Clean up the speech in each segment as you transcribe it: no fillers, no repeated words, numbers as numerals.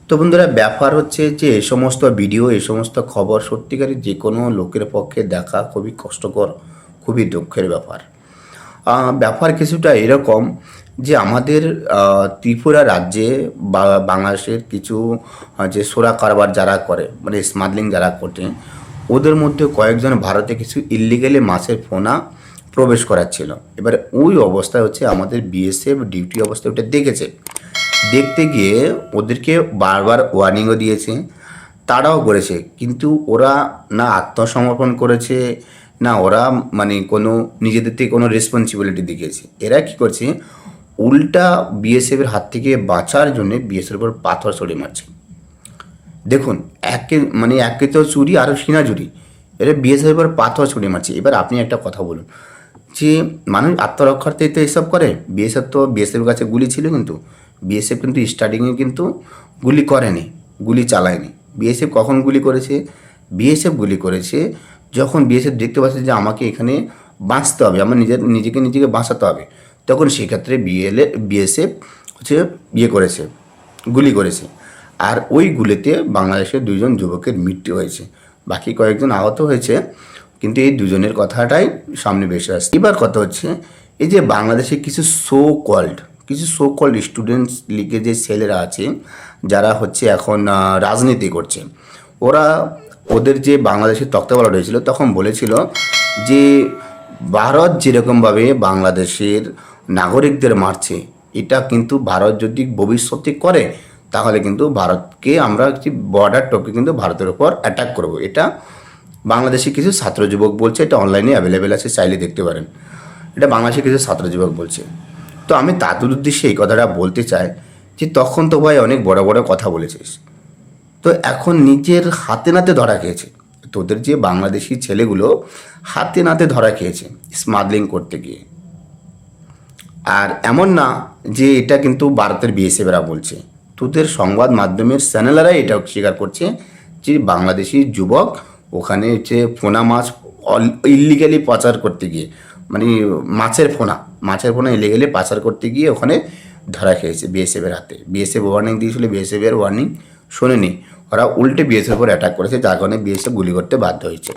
তো বন্ধুরা, ব্যাপার হচ্ছে যে এই সমস্ত ভিডিও, এই সমস্ত খবর সত্যিকারের যে কোনো লোকের পক্ষে দেখা খুবই কষ্টকর, খুবই দুঃখের ব্যাপার। ব্যাপার কিছুটা এরকম যে আমাদের ত্রিপুরা রাজ্যে বা বাংলাদেশের কিছু যে সোরা কারবার যারা করে, মানে স্মাগলিং যারা করে, ওদের মধ্যে কয়েকজন ভারতে কিছু ইল্লিগালি মাছের পোনা প্রবেশ করাচ্ছিল। এবারে ওই অবস্থায় হচ্ছে আমাদের বিএসএফ ডিউটি অবস্থায় ওটা দেখেছে। দেখতে গিয়ে ওদেরকে বারবার ওয়ার্নিংও দিয়েছে, তারাও করেছে, কিন্তু ওরা না আত্মসমর্পণ করেছে, না ওরা মানে কোনো নিজেদের থেকে কোনো রেসপন্সিবিলিটি দেখিয়েছে। এরা কী করছে, উল্টা বিএসএফের হাত থেকে বাঁচার জন্যে বিএসএফের উপর পাথর ছড়িয়ে মারছে। দেখুন, একে তো চুরি, আরও সিনা চুরি, এরা বিএসএফের উপর পাথর ছড়িয়ে মারছে। এবার আপনি একটা কথা বলুন, যে মানুষ আত্মরক্ষার্থে তো এসব করে। বিএসএফের কাছে গুলি ছিল, কিন্তু বিএসএফ কিন্তু স্টার্টিংয়ে কিন্তু গুলি করেনি, গুলি চালায়নি। বিএসএফ কখন গুলি করেছে? বিএসএফ গুলি করেছে যখন বিএসএফ দেখতে পাচ্ছে যে আমাকে এখানে বাঁচতে হবে, আমার নিজেকে বাঁচাতে হবে, তখন সেক্ষেত্রে বিএসএফ হচ্ছে করেছে, গুলি করেছে। আর ওই গুলিতে বাংলাদেশের 2 জন যুবকের মৃত্যু হয়েছে, বাকি কয়েকজন আহত হয়েছে, কিন্তু এই 2 জনের কথাটাই সামনে বেশি আসছে। এবার কথা হচ্ছে, এই যে বাংলাদেশে কিছু সো কল্ড স্টুডেন্টস লীগে যে ছেলেরা আছে, যারা হচ্ছে এখন রাজনীতি করছে, ওদের যে বাংলাদেশের তক্তাবলা হয়েছিল তখন বলেছিল যে ভারত যেরকমভাবে বাংলাদেশের নাগরিকদের মারছে, এটা কিন্তু ভারত যদি ভবিষ্যতে করে তাহলে কিন্তু ভারতকে আমরা একটি বর্ডার টপকে কিন্তু ভারতের উপর অ্যাটাক করব। এটা বাংলাদেশে কিছু ছাত্র যুবক বলছে, এটা অনলাইনে অ্যাভেলেবেল আছে, চাইলে দেখতে পারেন। এটা বাংলাদেশে কিছু ছাত্র যুবক বলছে। তো আমি তাদের উদ্দেশ্যে এই কথাটা বলতে চাই যে তখন তো ভাই অনেক বড় বড় কথা বলেছিস, তো এখন নিজের হাতে নাতে ধরা খেয়েছে। তোদের যে বাংলাদেশি ছেলেগুলো হাতে নাতে ধরা খেয়েছে স্মাগলিং করতে গিয়ে। আর এমন না যে এটা কিন্তু ভারতের বিএসএফরা বলছে, তোদের সংবাদ মাধ্যমের চ্যানেলেরাই এটা স্বীকার করছে যে বাংলাদেশি যুবক ওখানে হচ্ছে পোনা মাছ ইল্লিগালি পাচার করতে গিয়ে, মানে মাছের পোনা ইলিগালি পাচার করতে গিয়ে ওখানে ধরা খেয়েছে বিএসএফের হাতে। বিএসএফ ওয়ার্নিং দিয়েছিল, বিএসএফের ওয়ার্নিং শোনেনি, ওরা উল্টে বিএসএফের উপর অ্যাটাক করেছে, যার কারণে বিএসএফ গুলি করতে বাধ্য হয়েছে।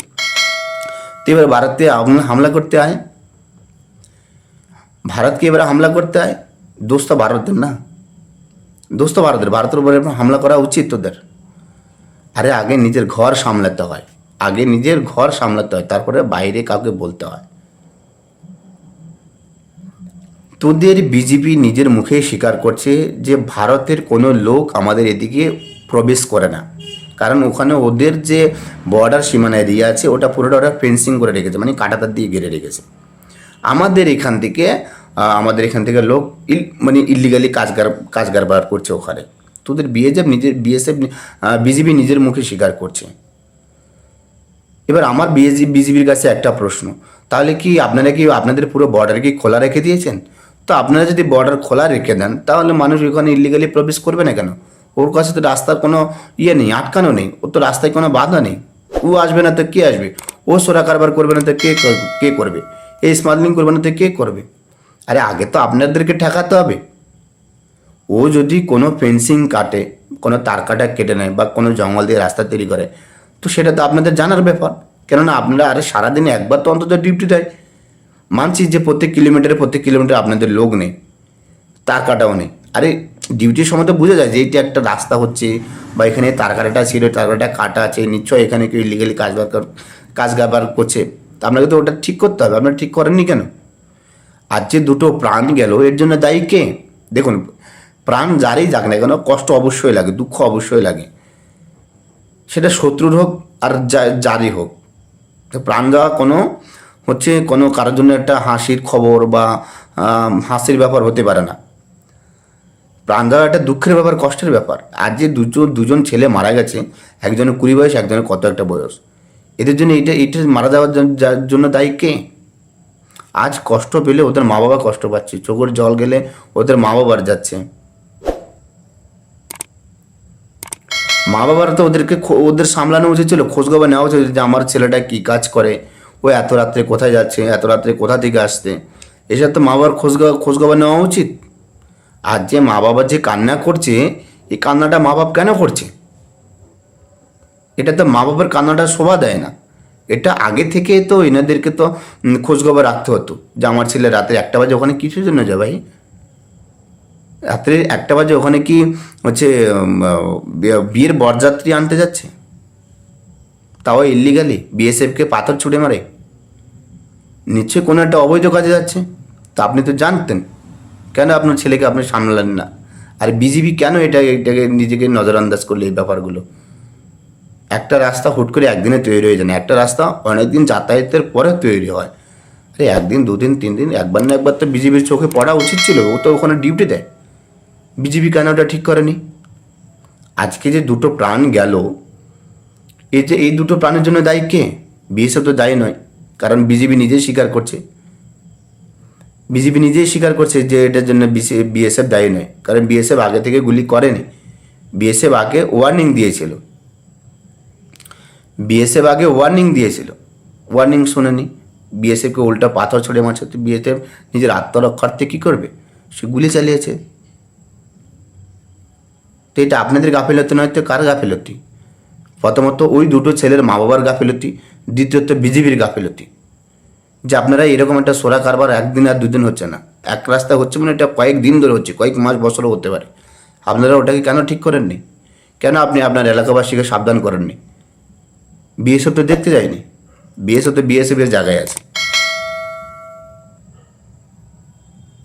তো এবার ভারতে হামলা করতে হয়, ভারতকে এবার হামলা করতে হয়, দোষ তো ভারতের না, দোষ তো ভারতের উপরে হামলা করা উচিত তোদের। আরে আগে নিজের ঘর সামলাতে হয়, তারপরে বাইরে কাউকে বলতে হয়। তোদের বিজেপি নিজের মুখে স্বীকার করছে যে ভারতের কোনো লোক আমাদের এদিকে প্রবেশ করে না, কারণ ওখানে ওদের যে বর্ডার সীমানা এরিয়া আছে ওটা পুরোটা ওরা ফেন্সিং করে রেখেছে, মানে কাঁটাতার দিয়ে ঘিরে রেখেছে। আমাদের এখান থেকে লোক ইল্লিগালি কাজ কারবার করছে ওখানে। তোদের বিজেপি নিজের মুখে স্বীকার করছে। এবার আমার বিজেপির কাছে একটা প্রশ্ন, তাহলে কি আপনাদের পুরো বর্ডার কি খোলা রেখে দিয়েছেন? তো আপনারা যদি বর্ডার খোলা রেখে দেন তাহলে মানুষ ওখানে ইল্লিগালি প্রবেশ করবে না কেন? ওর কাছে তো রাস্তার কোনো ইয়ে নেই, আটকানো নেই, ওর তো রাস্তায় কোনো বাধা নেই। ও আসবে না তো কে আসবে? ও সোরা কারবার করবে না তো কে করবে? এই স্মাগলিং করবে না তো কে করবে? আরে আগে তো আপনাদেরকে ঠেকাতে হবে। ও যদি কোনো ফেন্সিং কাটে, কোনো তার কাটা কেটে নেয় বা কোনো জঙ্গল দিয়ে রাস্তা তৈরি করে, তো সেটা তো আপনাদের জানার ব্যাপার। কেননা আপনারা আরে সারাদিনে একবার তো অন্তত ডিউটি দেয়। মানছি যে প্রত্যেক কিলোমিটার আপনাদের লোক নেই, তার কাটাও নেই। আরে ডিউটির সময় তো বোঝা যায় যে এইটা একটা রাস্তা হচ্ছে বা এখানে তার কাটাটা ছিল, তার কাটাটা কাটা আছে, নিশ্চয়ই এখানে কেউ ইলিগালি কাজ কারবার করছে। তা আপনাকে তো ওটা ঠিক করতে হবে। আপনারা ঠিক করেননি কেন? আর যে দুটো প্রাণ গেল এর জন্য দায়ী কে? দেখুন, প্রাণ যারই যাক না কেন কষ্ট অবশ্যই লাগে, দুঃখ অবশ্যই লাগে, সেটা শত্রুর হোক আর যারই হোক। তো প্রাণ যাওয়া কোনো কারোর জন্য একটা হাসির খবর বা হাসির ব্যাপার হতে পারে না। প্রাণ যাওয়া একটা দুঃখের ব্যাপার, কষ্টের ব্যাপার। আর যে দুজন ছেলে মারা গেছে, একজনের 20 বয়স, একজনের কত একটা বয়স, এদের জন্য এইটা মারা যাওয়ার জন্য দায়ী কে? আজ কষ্ট পেলে ওদের মা বাবা কষ্ট পাচ্ছে, চোখের জল গেলে ওদের মা বাবার যাচ্ছে। মা বাবার তো ওদের সামলানো উচিত ছিল, খোঁজখবর নেওয়া উচিত যে আমার ছেলেটা কী কাজ করে, ও এত রাত্রে কোথায় যাচ্ছে, এত রাত্রে কোথা থেকে আসছে, এসব তো মা বাবার খোঁজখবর নেওয়া উচিত। আর যে মা বাবা যে কান্না করছে, এই কান্নাটা মা বাপ কেন করছে? এটা তো মা বাবার কান্নাটা শোভা দেয় না। এটা আগে থেকে তো এনাদেরকে তো খোঁজখবর রাখতে হতো যে আমার ছেলে রাতে 1টা বাজে ওখানে কিসের জন্য যায় ভাই? রাত্রে 1টা বাজে ওখানে কি হচ্ছে বিয়ের বরযাত্রী আনতে যাচ্ছে, তাও ইল্লিগালি, বিএসএফকে পাথর ছুঁড়ে মারে? নিশ্চয়ই কোনো একটা অবৈধ কাজে যাচ্ছে। তা আপনি তো জানতেন, কেন আপনার ছেলেকে আপনি সামলালেন না? আর বিজিবি কেন এটাকে নিজেকে নজরআন্দাজ করলে এই ব্যাপারগুলো? একটা রাস্তা হুট করে একদিনে তৈরি হয়ে যায় না, একটা রাস্তা অনেক দিন যাতায়াতের পরে তৈরি হয়। আরে 1 দিন 2 দিন 3 দিন, একবার না একবার তো বিজিবির চোখে পড়া উচিত ছিল। ও তো ওখানে ডিউটি দেয়, বিজিবি কেন ওটা ঠিক করেনি? আজকে যে দুটো প্রাণ গেল, এই দুটো প্রাণের জন্য দায়ী কে? বিএসএফ তো দায়ী নয়, কারণ বিজিবি নিজেই স্বীকার করছে যে এটার জন্য বিএসএফ দায়ী নয়, কারণ বিএসএফ আগে থেকে গুলি করেনি। বিএসএফ আগে ওয়ার্নিং দিয়েছিল, ওয়ার্নিং শোনেনি, বিএসএফকে উল্টা পাথর ছড়ে মারছে। তো বিএসএফ নিজের আত্মরক্ষার্থে কী করবে? সে গুলি চালিয়েছে। তো এটা আপনাদের গাফিলতি নয় তো কার গাফিলতি? প্রথমত ওই দুটো ছেলের মা বাবার গাফিলতি, দ্বিতীয়ত বিজিবির গাফিলতি। যে আপনারা এরকম একটা সোরা কারবার 1 দিন আর 2 দিন হচ্ছে না, এক রাস্তা হচ্ছে মানে এটা কয়েক দিন ধরে হচ্ছে, কয়েক মাস বছরও হতে পারে। আপনারা ওটাকে কেন ঠিক করেননি? কেন আপনি আপনার এলাকাবাসীকে সাবধান করেননি? বিএসএফ তো দেখতে যায়নি, বিএসএফের জায়গায় আছে।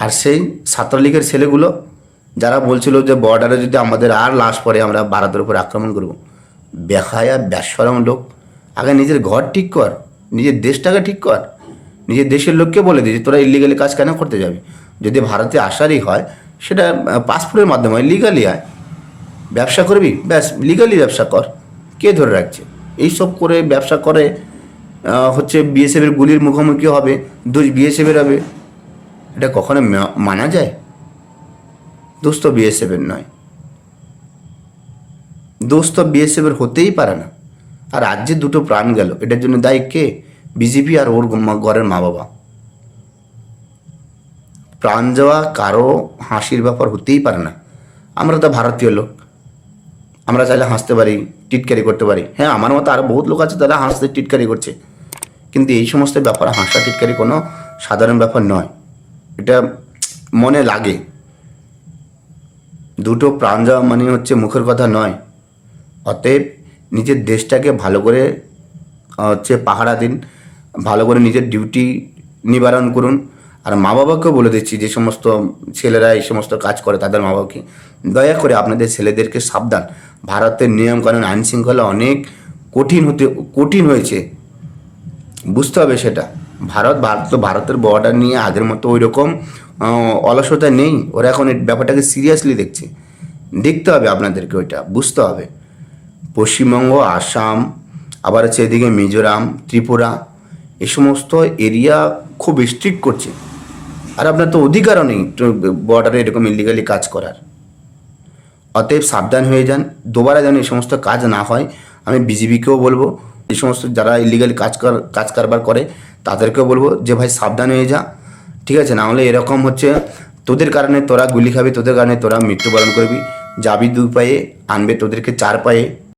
আর সেই ছাত্রলীগের ছেলেগুলো যারা বলছিল যে বর্ডারে যদি আমাদের আর লাশ পড়ে আমরা ভারতের উপর আক্রমণ করব, বেহায়া বেশরম লোক। আগে নিজের ঘর ঠিক কর, নিজের দেশটাকে ঠিক কর, নিজের দেশের লোককে বলে দিয়েছে তোরা ইলিগালি কাজ কেন করতে যাবি? যদি ভারতে আসারই হয় সেটা পাসপোর্টের মাধ্যমে হয়, লিগালি আয়। ব্যবসা করবি, ব্যাস লিগালি ব্যবসা কর, কে ধরে রাখছে? এইসব করে ব্যবসা করে হচ্ছে বিএসএফের গুলির মুখোমুখি হবে, দোষ বিএসএফের হবে, এটা কখনো মানা যায়? দোষ তো বিএসএফের নয়, দোষ তো বিএসএফের হতেই পারে না। আর আজ যে দুটো প্রাণ গেল এটার জন্য দায়ী কে? বিজেপি আর ওর ঘরের মা বাবা। প্রাণ যাওয়া কারো হাসির ব্যাপার হতেই পারে না। আমরা তো ভারতীয় লোক, আমরা চাইলে হাসতে পারি, টিটকারি করতে পারি। হ্যাঁ, আমার মতো আরও বহুত লোক আছে তারা হাসতে টিটকারি করছে, কিন্তু এই সমস্ত ব্যাপার হাসা টিটকারি কোনো সাধারণ ব্যাপার নয়, এটা মনে লাগে। দুটো প্রাণ যাওয়া মানে হচ্ছে মুখের কথা নয়। অতএব নিজের দেশটাকে ভালো করে হচ্ছে পাহারা দিন, ভালো করে নিজের ডিউটি নিবারণ করুন। আর মা বাবাকেও বলে দিচ্ছি, যে সমস্ত ছেলেরা এই সমস্ত কাজ করে তাদের মা বাবাকে, দয়া করে আপনাদের ছেলেদেরকে সাবধান। ভারতের নিয়মকানুন আইন শৃঙ্খলা অনেক কঠিন হয়েছে, বুঝতে হবে সেটা। ভারতের বর্ডার নিয়ে আগের মতো ওই রকম অলসতা নেই, ওরা এখন এই ব্যাপারটাকে সিরিয়াসলি দেখতে হবে আপনাদেরকে, ওইটা বুঝতে হবে। পশ্চিমবঙ্গ, আসাম, আবার হচ্ছে এদিকে মিজোরাম, ত্রিপুরা, এই সমস্ত এরিয়া খুব স্ট্রিক্ট করছে। আর আপনার তো অধিকারও নেই বর্ডারে এরকম ইলিগালি কাজ করার। অতএব সাবধান হয়ে যান, দুবারা যেন এই সমস্ত কাজ না হয়। আমি বিজেপিকেও বলবো, এই সমস্ত যারা ইলিগালি কাজ কারবার করে তাদেরকেও বলবো যে ভাই সাবধান হয়ে যা, ঠিক আছে? না হলে এরকম হচ্ছে তোদের কারণে তোরা গুলি খাবি, তোদের কারণে তোরা মৃত্যুবরণ করবি, যাবি 2 পায়ে আনবে তোদেরকে 4 পায়ে।